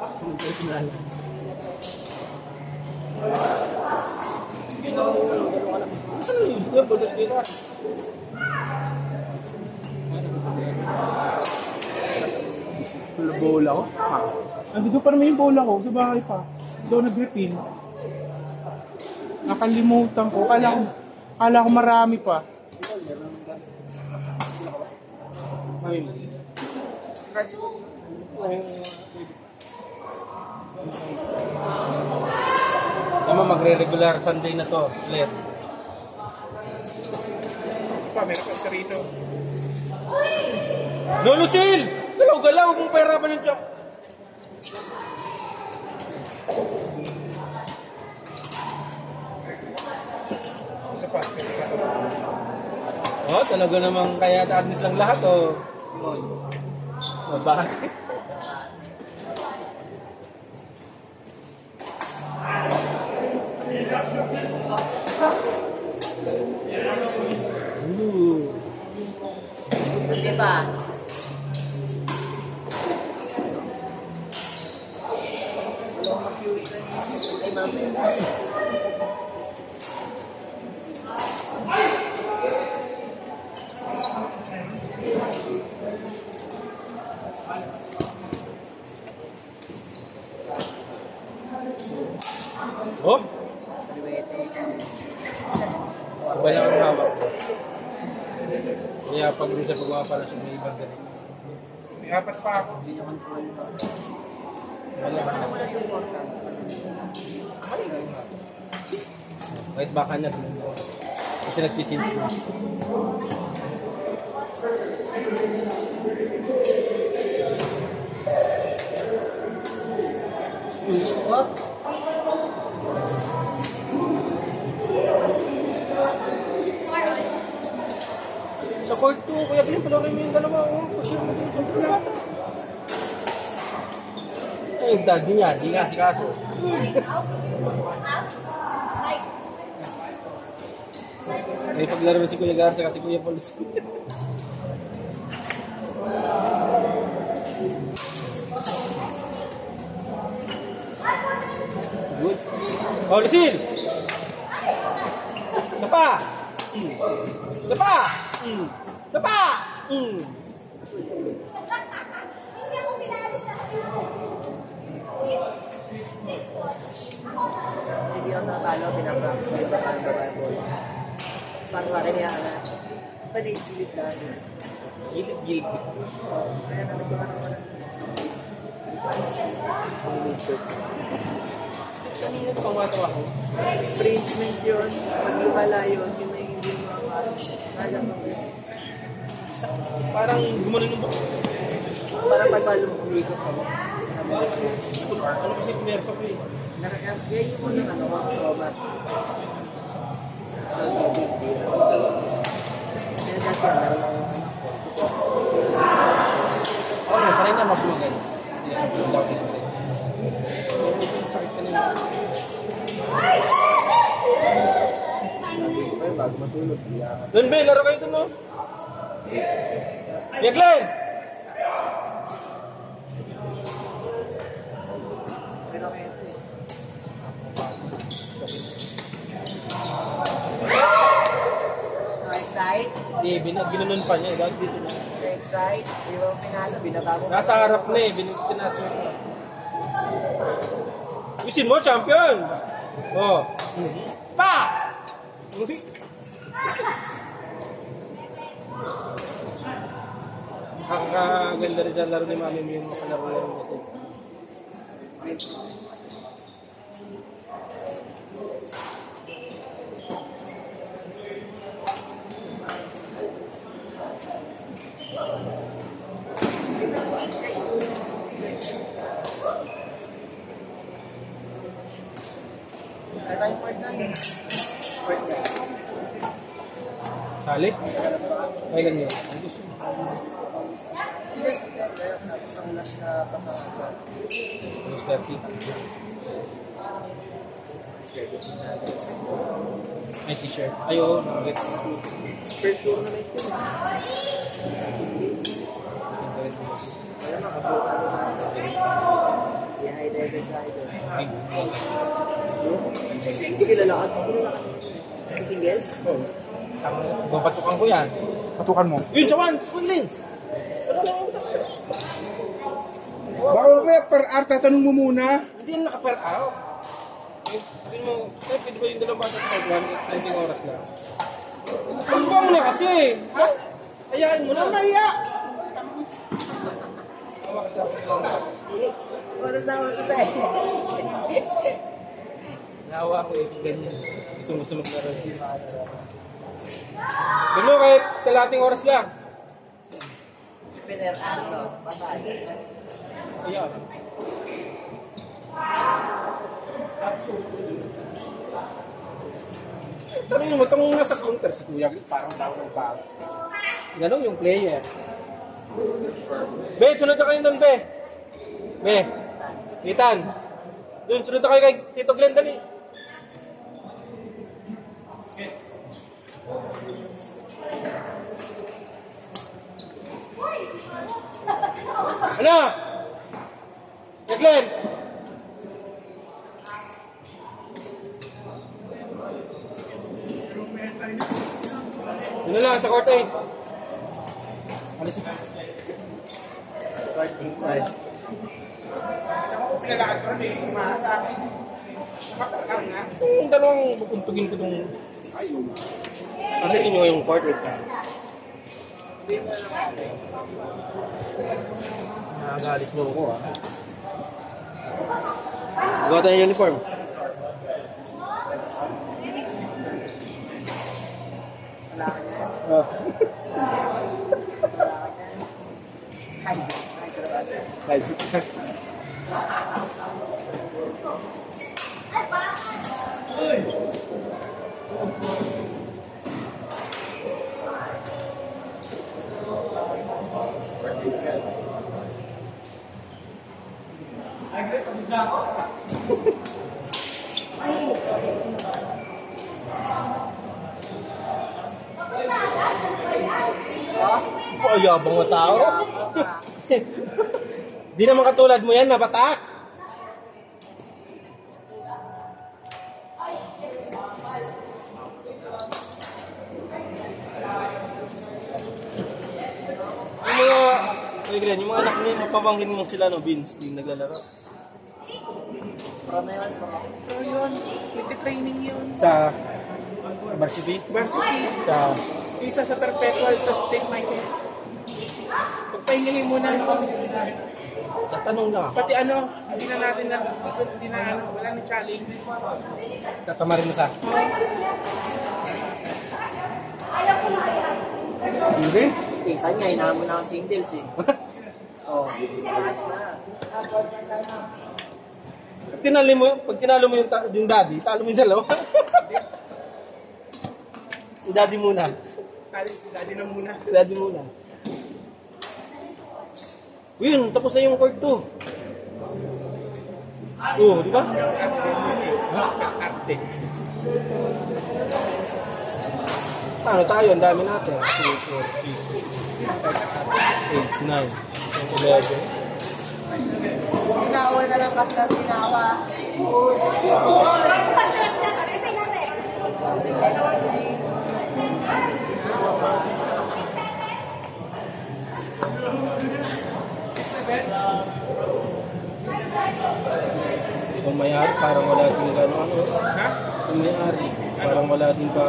Saan na yung sila? Bagas kita. Bola ko? Andito pa naman yung bola ko. Sa bahay pa. Doon nag-retin. Nakalimutan ko. Kala ko marami pa. Tama, magre-regular Sunday na to. Ulit. Pa, meron pa isa rito. No, Lucille! Galaw-galaw! Huwag mong pahirapan yung chop. Ito pa. Oh, talaga namang kaya at-least lang lahat, oh. Bakit? Hindi pa. Ay, ma'am. Oh? Iba lang ang hawak ko. Kaya pag sa pagmapala siya may ibang ganito. May apat pa ako. Wala ka. Kahit baka na. Kasi nag-change ko. What? Sa court 2, kuya Bin, palarin mo yung dalawa. Oh, pa-share mo din. Siyempre bata. Eh, yung dad niya, di nga si Kaso. May paglaro na si Kuya Garza kasi Kuya Paulus. Good. Oh, Lucille! Tapa! Tapa! Tapa! Hindi ako pinali sa Hindi ako nakatalo, pinapractice ko yung basketball. Parang akin niya na. Panigilid lang. Gilid-gilid. Kaya nagkaroon ako ng midcourt. Kanina sa pangwatawa ko. Infringement yun. Pag lumala yun, yun na yung hindi mo alam mo yun. Parang gumanon yung buko. Parang pagpalo mo kumikot ka mo. Ano kasi pumersa ko eh. Yan yung unang ano, combat. So, big deal. Kaya kasi ang laro lang yung support. Okay, sanay na mapulungan. Sakit ka na yun. Ay, bago matulog. Doon, Be, laro kayo doon, no? Yeah, Glenn! Pero kaya ito eh. Right side. Hindi, ginanon pa niya. Dahil dito na. Right side. Di ba pinalo? Binabago. Nasa harap na eh. Pinasok na. Isin mo, champion! Oh. Pa! Nakakaganda rin sa laro ni Mami mo yung mga kalaro-laro kasi. Kaya tayo part 9. Part 9. Sali? Kailan yun? Ang gusto mo? Hindi, kaya tapos ang last na pasangan. Mas 30. May t-shirt. Ay, oo. Nakakit. First tournament yun. Kaya nakabuka na natin. Yan. Hindi kilalakad. Singles? Oh. Babatukan ko yan. Patukan mo. Yun, sawan! Pagling! Baka mamaya per hour, tatanong mo muna. Hindi na naka-per out. Hindi mo, pwede ba yung dalawang bata sa 1 oras lang? Pagpa mo na kasi! Ha? Ayain mo na. Mamaya! Hawa ka sa akin. Oras na ako tayo. Nahawa ko eh, ganyan. Gusto mo na rin. Ganun kahit kalating oras lang. Pineraan, no? Patay. Ayan. Tanong mo, itong nasa counter si Kuya, parang tao ng pa. Ganun yung player. Be, sunod na kayo doon, Be. Be, Ethan. Doon, sunod na kayo kay Tito Glenn, dali. Ano? Kay Glenn. Yun na lang, sa court 8. Alis na. Pinalakad ko rin eh, umasa. Nakatakam nga. Yung dalawang bukuntugin ko itong... Aliin nyo yung court 8 na. Nakagalit mo ako ah. Gawa tayo yung uniform. Oh. Oh, yabang mo tao. Di naman katulad mo yan, nabatak. Yung mga anak niya, mapabangin mo sila, no, Vince, di naglalaro. Pro na yun, pro. Pero yun, nagtitraining yun. Sa varsity? Varsity. Sa... Isa sa Perpetual sa St. Michael. Pagpahingin muna. Tatanong lang ako. Pati ano, hindi na natin na, hindi na ano, wala na challenge. Tatamarin mo sa... Hindi? Kita niya, inahamon na ang singles eh. Oh, taas na. Pag tinalo mo yung daddy, talo mo yung dalawa. Yung daddy muna. Daddy na muna. Daddy muna. Yun, tapos na yung court 2. Oh, di ba? Arte. Ano tayo? Ang dami natin. 2, 4, 5, 6, 8, 9, 11. Tinawa na lang basta tinawa. Pagkalas na, sabi kasi natin. Kung may-ari, parang wala din ka, ano? Ha? Kung may-ari, parang wala din ka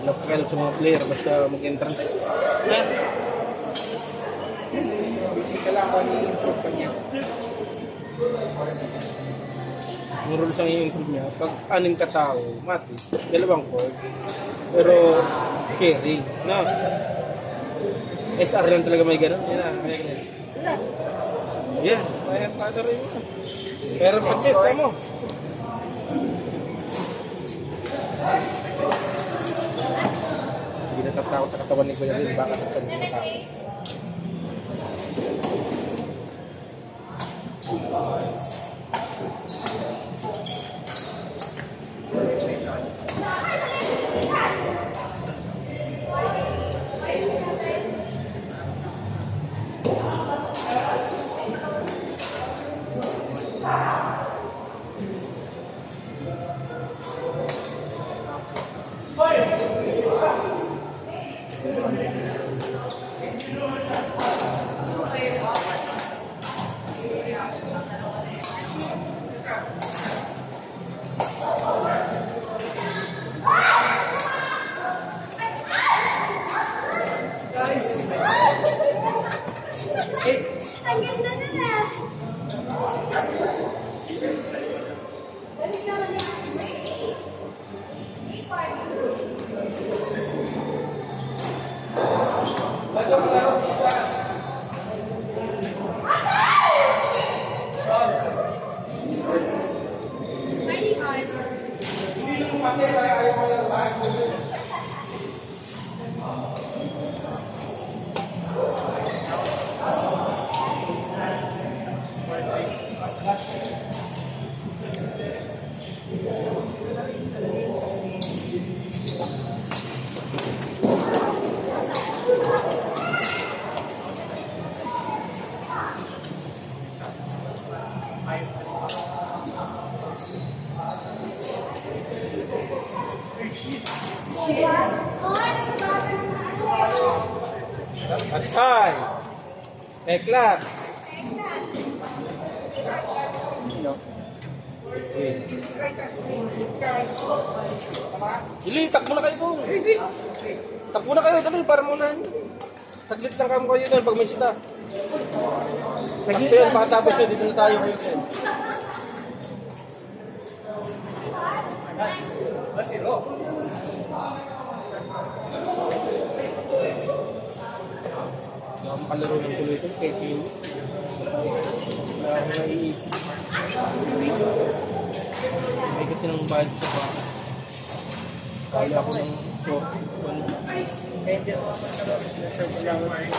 napakailan sa mga player, basta mag-entrance. Busy ka lang kung i-improve pa niya. Yung rules ang i-improve niya, pag 6 ka tao, mati, 2 court, pero carry, no? SR lang talaga may gano'n, yan na, may gano'n. Yan, may paano rin yun. Pero pag-net, mo. Hindi natatakot sa katawan ni Kuya Liz, baka sa kanya natakot. Atay! Eklat! Ili, takbo na kayo doon. Takbo na kayo, dali, para muna. Saglit lang kamo kayo doon pag may sita. Sakto yan, pakatapos nyo, dito na tayo kayo. Makalaro ng tuloy ito, kahit yun. May kasi nang bayad sa pa. Kaya ako ng short. Medyo, short allowance.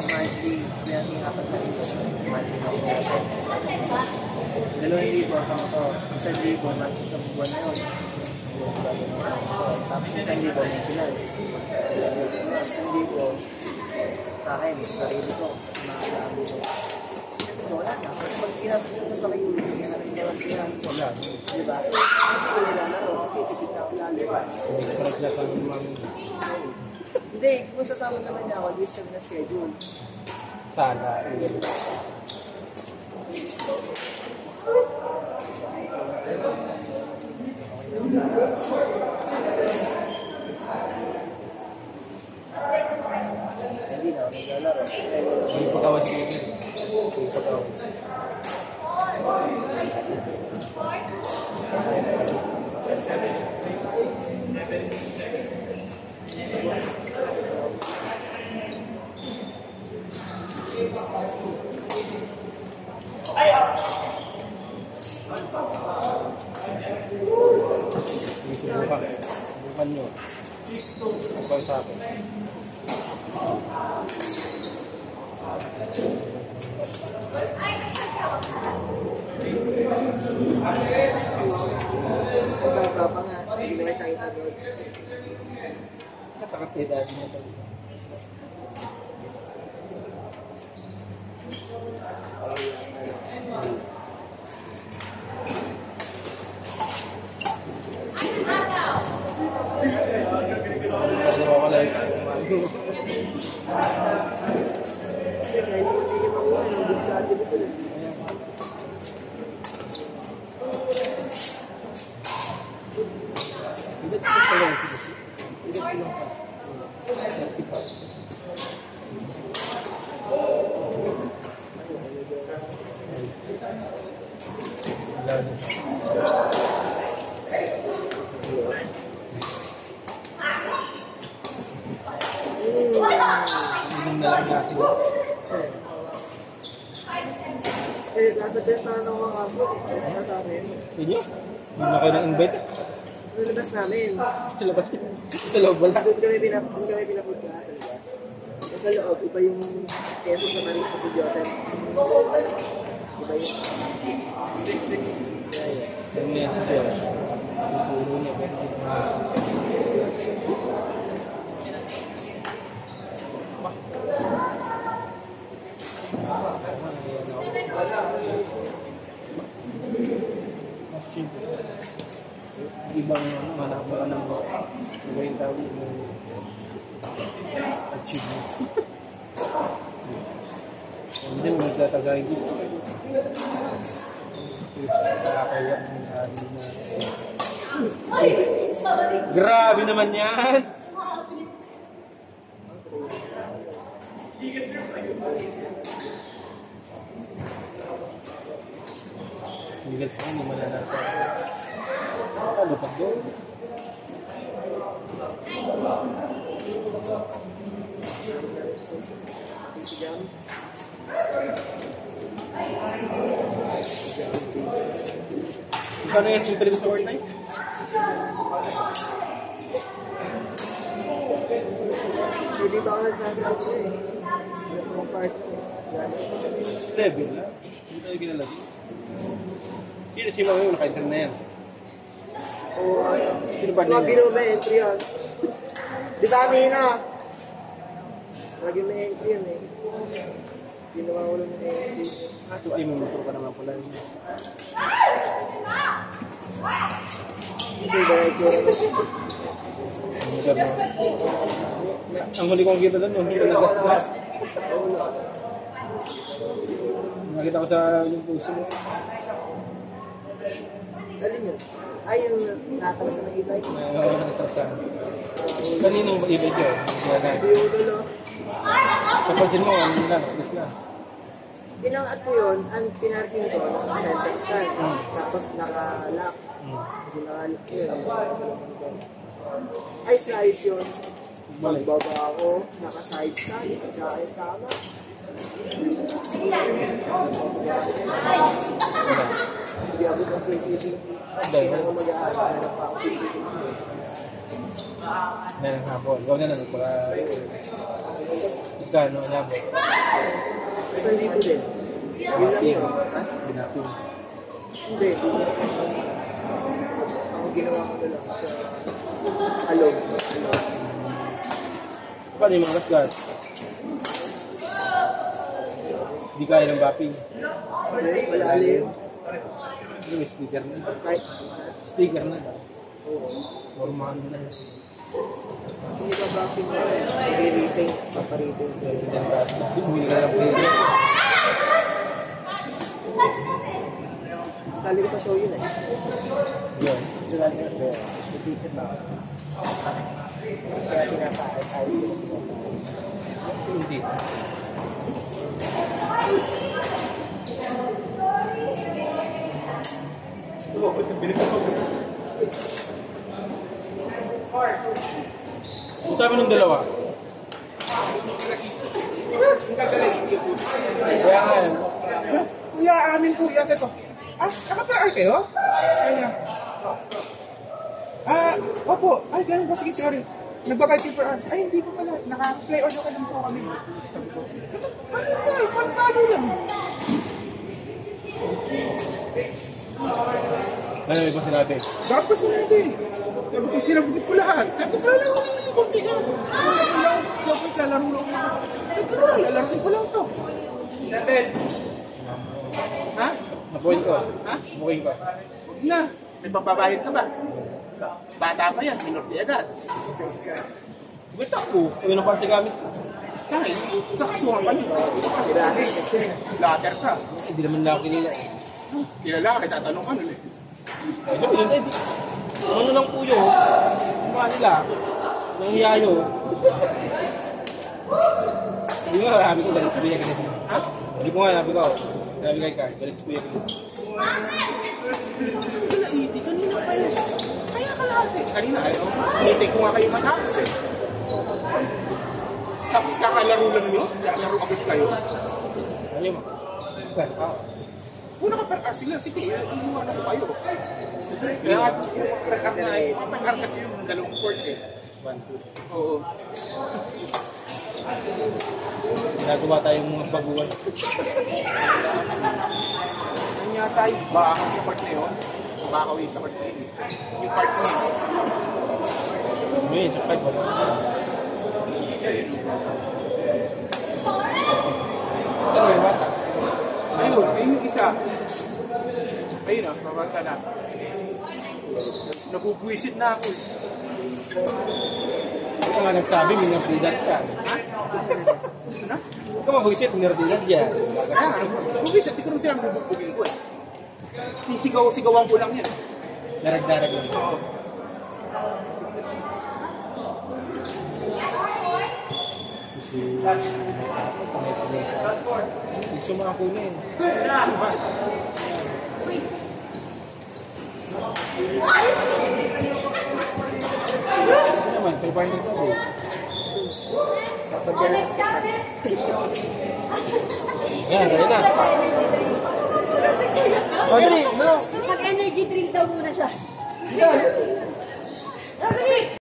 Monthly, kaya apat na ito. Monthly na 2,000 sa motor. 1,000 monthly sa buwan na yun. Tapos 1,000 maintenance. 1,000 sa akin, sarili ko, makakalabi ko. Wala na. Kasi pag kinasok ko sa kayo, hindi nga nagkaroon siya. Wala. Diba? Hindi ko nilalaro. Matitipid na ako lalo. Hindi ko naglas ang mga... Hindi, kung sasama naman niya ako, deserve na schedule. Sana. Hindi na ako naglalaro. May pagkawas ko yun. May pagkawas. Subukan. Subukan nyo. Subukan sa akin. Pagkakapa nga, hindi na tayo agad. Natakapit natin yung pag-isa. Kahit hindi niya makuha, hindi sa atin gusto na. Nasa test na ng mga kapo. Sa amin. Inyo? Hindi na kayo nang-invite? Sa labas namin. Sa labas? Sa loob wala? Doon kami pinapunta sa labas. Sa loob, iba yung keso sa Marisa si Joseph. Iba yung... Ano yan sa Diyos? Yung puro niya. Ibang manapala ng iba yung tawag yung achievement. Hindi mo nagtatagay gusto. Kaya grabe naman yan! Single sa kanya, mananasa. Ano pa doon? Ikaw na yan, super dito sa Fortnite? Dito ako nagsasabi ko eh. Yung part ko. level lang. Hindi tayo ginalagay. Sino si Mami yung naka-enter na yan? Oo, Sino ba mga niya? ginawa may entry yan. Di dami na. Lagi may entry yan eh. Ginawa ko lang may entry. So ay, may motor ka naman pala. Hindi ba yung itsura mo? Motor na. Ang huli kong kita doon, yung huli na gas-gas. Nakita ko sa yung puso mo. Alin yun? Ay, yung nakakalasan ng ibay. Oo, nakita ko sa... Kaninong ibig yun? Hindi yung ulo. Napansin mo, ano na, gas na. Pinangat ko yun, ang pinarking ko, naka-center stand. Tapos naka-lock. Hindi naka-lock yun. Ayos na ayos yun. Balik. Magbaba ako, naka-side stand. Dahil tama. Hindi ako ng CCTV. Hindi ako mag-aaral. Meron pa ako CCTV. Nanang hapon. Ikaw na lang, para... Ika, ano, nabo. 1,000 din. Yun lang yun. Ha? Binapin. Hindi. Ang ginawa ko na lang sa alog. Paano yung mga gas-gas? Hindi kaya ng bapping. Wala alin. Ano may sticker na? Kahit Sticker na ba? Formahan mo na. hindi ka vaccine mo. Nag-repaint. Paparepaint. Yan gas. Bumili ka ng player. Tali ko sa show yun eh. Yun. Nag-ticket na. Kaya pinaka-ayos. Hindi. Kung sabi ng dalawa? Kaya nga yan. Kuya, amin po yan. Sabi ko, naka-PR kayo? Kaya, opo. Ay, ganun po. Sige, sorry. Nagbabayad kayo PR. Ay, hindi ko pala. Naka-play audio ka lang po kami. Ano tayo? Pagpalo lang. Ano yung sinabi? Bakit pa sinabi? Sabi ko, sinabutit ko lahat. Sabi ko, lalaro ko lang yung konti ka. Sabi ko, lalaro lang ako. Sabi ko, lalaroin ko lang ito. Ha? Napuhin ko. Ha? Napuhin ko. Huwag na. May pagbabayad ka ba? Bata pa yan, minor de edad. Wait ako. Kung yun ang pansi gamit. Dahil, kakasuhan ka nito. Grabe kasi. Later ka. Hindi naman lang ako kinila. Kilala ka, tatanong ka nun eh. Eh, yun eh. Ano lang po yun? Mga nila. Nang hiyayo. Hindi nga, sabi ko, galit si Kuya ganito. Ha? Hindi ko nga, sabi ko. Sabi kay Kai, galit si Kuya ganito. Hindi, kanina kayo. Kaya ka lahat eh. Kanina ayaw. Hinintay ko nga kayo matapos eh. Tapos kakalaro lang nyo, lalaro agad kayo. Ano mo? Kai, Una ka per-R sila, sige, iiwan na ko kayo. Kaya nga, per-R na eh. Mga per-R kasi yung dalawang court eh. 1, 2. Oo. Nagawa tayong mga baguhan. Kanya tayo, baka sa court na yun. Baka sa court na yun. Yung court na yun. May, sa 5 wala. Saan na yung bata? Ayun, ayun yung isa. Ayun na, mabanta na. Nabubwisit na ako. Huwag ka nga nagsabi, may nabdidat ka. Ha? Ano? Huwag ka mabuisit, may nabdidat yan. Kaya nga, nabubwisit. Di ko naman silang nabubugin ko eh. Sigaw-sigawan ko lang yan. Darag-darag lang. Kasi, may sumako na eh. Ano naman, 500 pa eh. Next up, next. Yan, ayun na. Madali, no? Mag-energy drink daw muna siya.